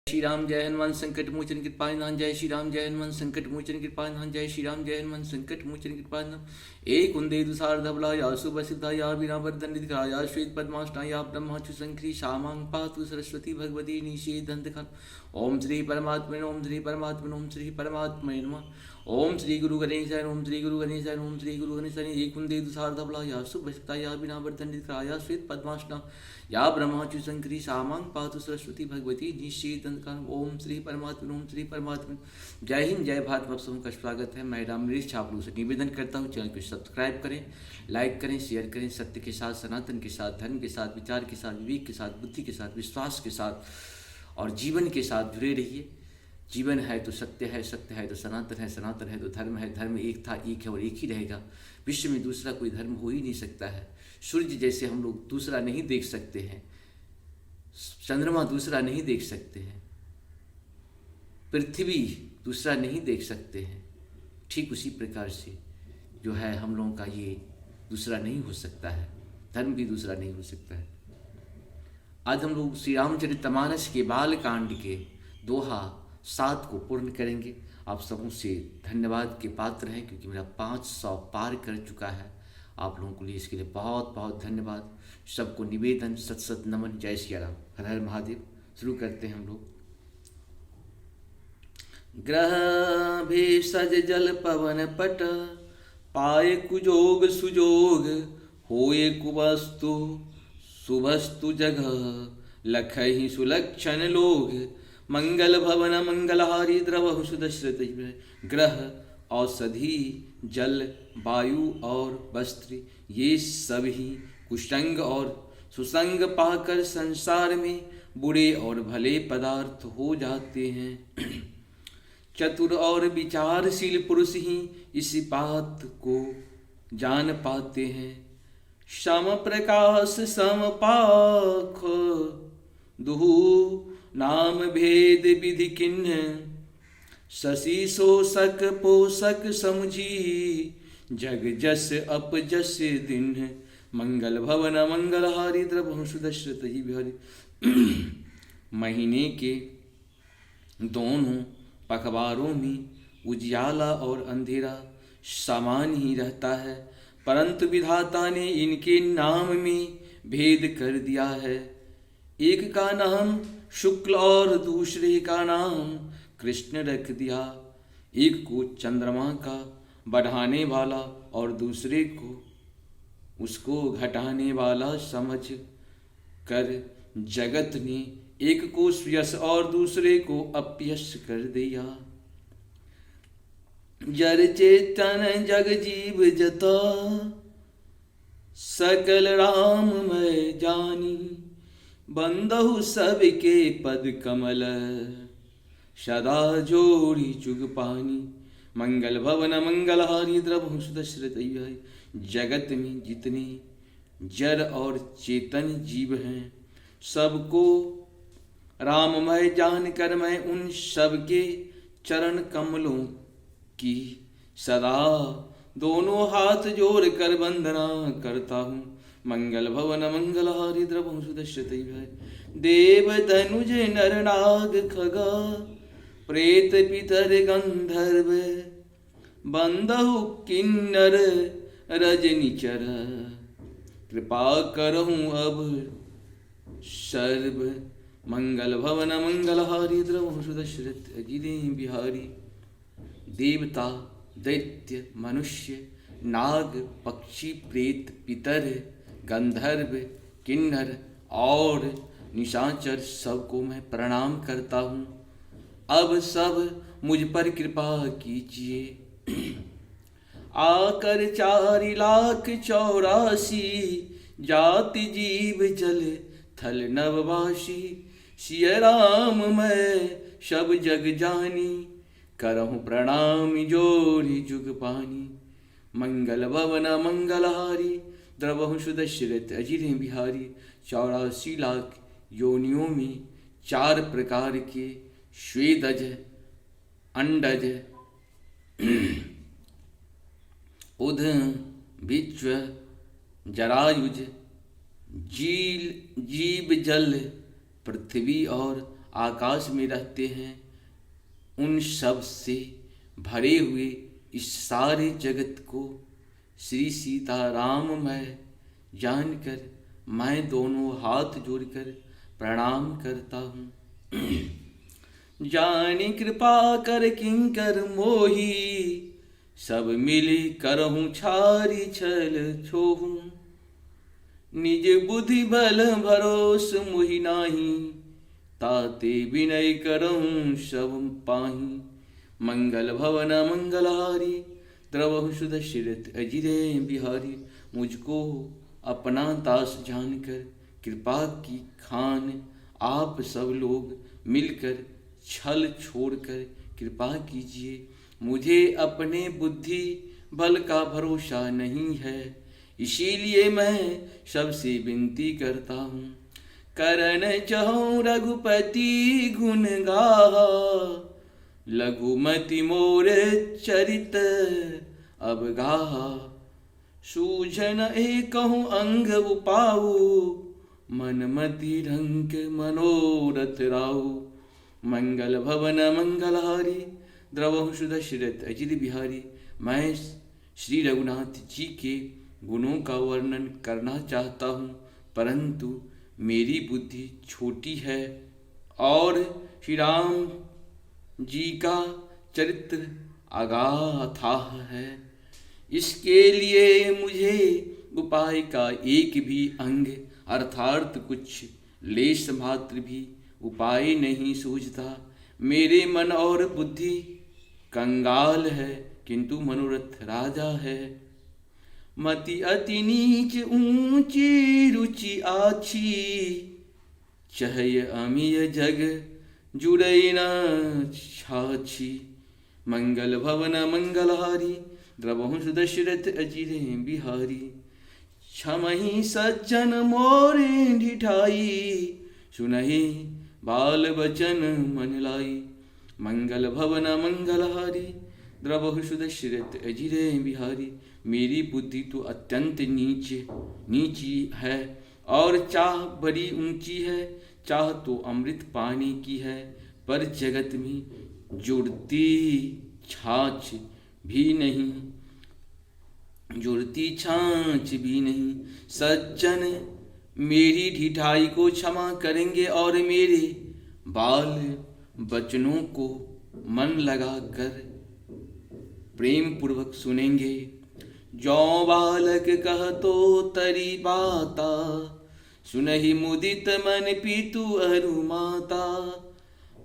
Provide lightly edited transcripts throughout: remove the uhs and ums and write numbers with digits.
श्री राम जय हनुमान संकट मोचन कृपानिधान। जय श्री राम जय हनुमान संकट मोचन कृपानिधान। जय श्री राम जय हनुमान संकट मोचन कृपानिधान। एक कुंदे दुसार धबला या शुभ सिद्धा या बिना वर्धन निधिका या श्वेत पद्माष्टा या ब्रह्माचु शंकरी श्यामांग पातु सरस्वती भगवती निषेधंत खल। ओम श्री परमात्मने ओम श्री परमात्मने ओम श्री परमात्मने नमः। ओम श्री गुरु गणेशाय ओम श्री गुरु गणेशाय ओम श्री गुरु गणेशाय। एक कुंदे दुसार धबला या शुभ सिद्धा या बिना वर्धन निधिका या श्वेत पद्माष्टा या ब्रह्माचु शंकरी श्यामांग पातु सरस्वती भगवती निषेधंत। ओम श्री परमात्मा ओम श्री परमात्मा। जय हिंद जय भारत। आप सबका स्वागत है। मैं राम नरेश आप लोगों से निवेदन करता हूँ, चैनल को सब्सक्राइब करें, लाइक करें, शेयर करें। सत्य के साथ, सनातन के साथ, धर्म के साथ, विचार के साथ, विवेक के साथ, बुद्धि के साथ, विश्वास के साथ और जीवन के साथ जुड़े रहिए। जीवन है तो सत्य है, सत्य है तो सनातन है, सनातन है तो धर्म है, धर्म एक था, एक है और एक ही रहेगा। विश्व में दूसरा कोई धर्म हो ही नहीं सकता है। सूर्य जैसे हम लोग दूसरा नहीं देख सकते हैं, चंद्रमा दूसरा नहीं देख सकते हैं, पृथ्वी दूसरा नहीं देख सकते हैं, ठीक उसी प्रकार से जो है हम लोगों का ये दूसरा नहीं हो सकता है, धर्म भी दूसरा नहीं हो सकता है। आज हम लोग श्री रामचरितमानस के बाल कांड के दोहा 7 को पूर्ण करेंगे। आप सबों से धन्यवाद के पात्र हैं क्योंकि मेरा 500 पार कर चुका है। आप लोगों के लिए इसके लिए बहुत बहुत धन्यवाद। सबको निवेदन, सत सत नमन। जय श्री राम, हर हर महादेव। शुरू करते हैं हम लोग। ग्रह भेषज जल पवन पट, पाए कुजोग सुजोग, होए कुवस्तु सुभस्तु जगह, लखहि सुलक्षण लोग, मंगल भवन मंगलहारी द्रवहु सुदशरथ। ग्रह औषधि, जल, वायु और वस्त्र, ये सभी कुसंग और सुसंग पाकर संसार में बुरे और भले पदार्थ हो जाते हैं। चतुर और विचारशील पुरुष ही इस बात को जान पाते हैं। सम प्रकाश सम पाख, दुहु नाम भेद विधि किन्ह, शशि शोषक पोषक समझी, जग जस अपजस दिन, मंगल भवन मंगलहारी द्रवहु सुदशरथ बिहारी। महीने के दोनों पखवारों में उजियाला और अंधेरा समान ही रहता है, परंतु विधाता ने इनके नाम में भेद कर दिया है। एक का नाम शुक्ल और दूसरे का नाम कृष्ण रख दिया। एक को चंद्रमा का बढ़ाने वाला और दूसरे को उसको घटाने वाला समझ कर जगत ने एक को यश और दूसरे को अपयश कर दिया। जर चेतन जग जीव जता, सकल राम मैं जानी, बंदहु सबके पद कमल, सदा जोड़ी चुग पानी, मंगल भवन मंगलहारी द्रवहु सुदशरथ। जगत में जितने जड़ और चेतन जीव हैं सबको राममय जानकर मैं उन सबके चरण कमलों की सदा दोनों हाथ जोड़ कर वंदना करता हूँ। मंगल भवन मंगलहारी द्रवहु सुदशरथ। देव धनुज नर नाग खगा, प्रेत पितर गंधर्व, बंदहु किन्नर रजनिचर, कृपा करहूँ अब सर्व, मंगल भवन मंगलहारी द्रवहु सुदशरथ अजिरे बिहारी। देवता, दैत्य, मनुष्य, नाग, पक्षी, प्रेत, पितर, गंधर्व, किन्नर और निशाचर सबको मैं प्रणाम करता हूँ। अब सब मुझ पर कृपा कीजिए। आकर 4,84,000 जाति जीव जल थल नववासी, सिय राम मैं सब जग जानी, करहूँ प्रणाम जोड़ी जुग पानी। मंगल भवन मंगलहारी द्रवहु सुदशरथ अजिरे बिहारी। 84 लाख योनियों में 4 प्रकार के श्वेदज, अंडज, उद, विश्व, जरायुज, जीव जल, पृथ्वी और आकाश में रहते हैं, उन सब से भरे हुए इस सारे जगत को श्री सीताराम मैं जानकर मैं दोनों हाथ जोड़कर प्रणाम करता हूँ। जानी कृपा कर किंकर मोही, सब मिली करहूँ छारी छल छोहूँ। निज बुद्धि बल भरोस मुहि नाही, ताते विनय करहूँ सब पाही। मंगल भवन मंगलहारी, द्रवहु सुदशरथ अजिरे बिहारी। मुझको अपना दास जानकर कृपा की खान आप सब लोग मिलकर छल छोड़कर कृपा कीजिए। मुझे अपने बुद्धि बल का भरोसा नहीं है, इसीलिए मैं सबसे विनती करता हूँ। करन चहूँ रघुपति गुण गाहा, लघुमति मोर चरित अब गाहा। सूझन एकहु अंग उपाऊ, मन मति रंग मनोरथ राहु। मंगल भवन मंगलहारी, द्रवहु सुदशरथ अजित बिहारी। मैं श्री रघुनाथ जी के गुणों का वर्णन करना चाहता हूँ, परंतु मेरी बुद्धि छोटी है और श्री राम जी का चरित्र अगाथाह है। इसके लिए मुझे उपाय का एक भी अंग अर्थात कुछ लेश मात्र भी उपाय नहीं सूझता। मेरे मन और बुद्धि कंगाल है, किंतु मनोरथ राजा है। मति अति नीच ऊंची रुचि आछी, चहय अमीय जग जुड़ई न छाछी। मंगल भवन मंगलहारी, द्रवहु सुदशरथ अजिरे बिहारी। छमहि सज्जन मोरे ढिठाई, सुनहि बाल बचन मन लाई। मंगल भवन मंगलहारी, द्रवहु सुदशरथ अजिरे बिहारी। मेरी बुद्धि तो अत्यंत नीची है और चाह बड़ी ऊंची है। चाह तो अमृत पाने की है, पर जगत में जुड़ती छाछ भी नहीं, जुड़ती छाछ भी नहीं। सज्जन मेरी ढिठाई को क्षमा करेंगे और मेरे बाल बचनों को मन लगाकर प्रेम पूर्वक सुनेंगे। जो बालक कह तो तरी बाता, सुनहि मुदित मन पीतु अरु माता।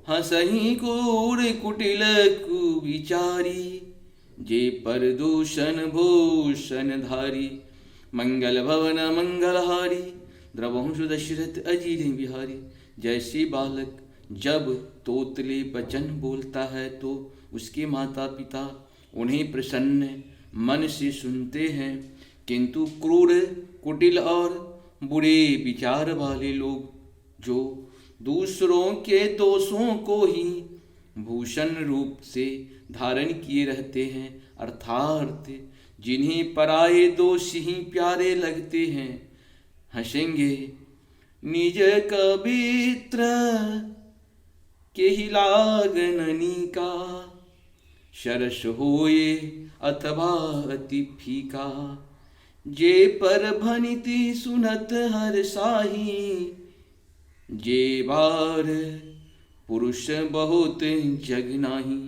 हसहि कूर कुटिल कुविचारी, जे पर दूषण भूषण धारी। मंगल भवन मंगलहारी, द्रवहु सुदशरथ अजिरे बिहारी। जैसे बालक जब तोतले वचन बोलता है तो उसके माता पिता उन्हें प्रसन्न मन से सुनते हैं, किंतु क्रूर कुटिल और बुरे विचार वाले लोग जो दूसरों के दोषों को ही भूषण रूप से धारण किए रहते हैं, अर्थात जिन्हें पराये दोष ही प्यारे लगते हैं, हंसेंगे। निज कबीत्र के ही लागननी का, सरस होए अथवा अति फीका। जे पर भनिति सुनत हर साही, जे बार पुरुष बहुत जग नाही।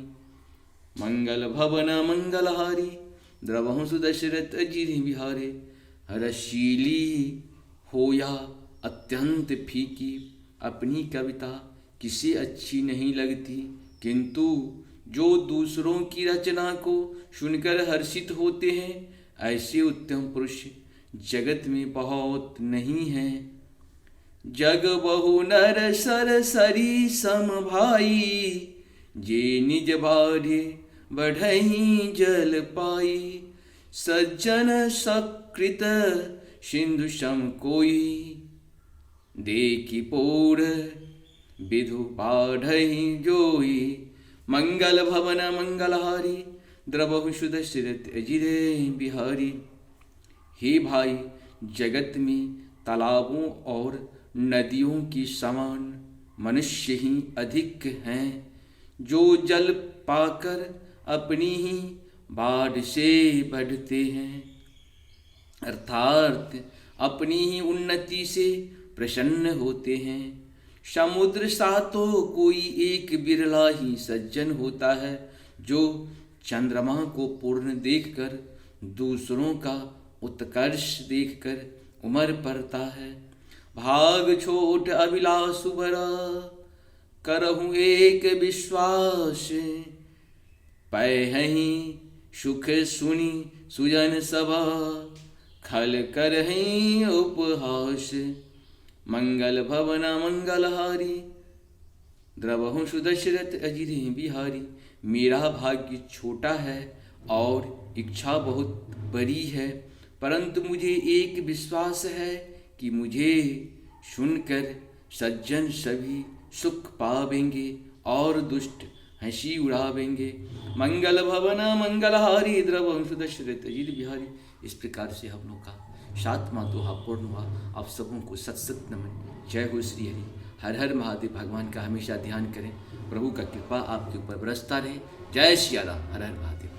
मंगल भवन मंगलहारी, द्रवहु सुदशरथ अजिरे बिहारे। रसीली हो या अत्यंत फीकी, अपनी कविता किसी अच्छी नहीं लगती, किंतु जो दूसरों की रचना को सुनकर हर्षित होते हैं, ऐसे उत्तम पुरुष जगत में बहुत नहीं हैं। जग बहु नर सर सरी सम भाई, जे निज बाढ़े बढ़ही जल पाई। सज्जन सकृत सिंधु सम कोई, देखी पोर विधु बाढ़ही जोई। मंगल भवन मंगलहारी, द्रवहु सुदशरथ अजिरे बिहारी। हे भाई, जगत में तालाबों और नदियों की समान मनुष्य ही अधिक हैं जो जल पाकर अपनी ही बाढ़ से बढ़ते हैं, अर्थात अपनी ही उन्नति से प्रसन्न होते हैं। समुद्र सा तो कोई एक बिरला ही सज्जन होता है जो चंद्रमा को पूर्ण देखकर दूसरों का उत्कर्ष देखकर उमर पड़ता है। भाग छोट अभिलाष भरा करहूँ एक विश्वास, पै ही सुख सुनी सुजन सभा खल कर ही उपहास। मंगल भवन मंगलहारी द्रवहु सुदशरथ अजिरे बिहारी। मेरा भाग्य छोटा है और इच्छा बहुत बड़ी है, परंतु मुझे एक विश्वास है कि मुझे सुनकर सज्जन सभी सुख पावेंगे और दुष्ट हंसी उड़ावेंगे। मंगल भवन मंगलहारी द्रवहु सुदशरथ अजिरे बिहारी। इस प्रकार से हम लोग का 7वां दोहा पूर्ण हुआ। आप सबों को सत सत नमन। जय हो श्री हरि। हर हर महादेव। भगवान का हमेशा ध्यान करें, प्रभु का कृपा आपके ऊपर बरसता रहे। जय श्री राम। हर हर महादेव।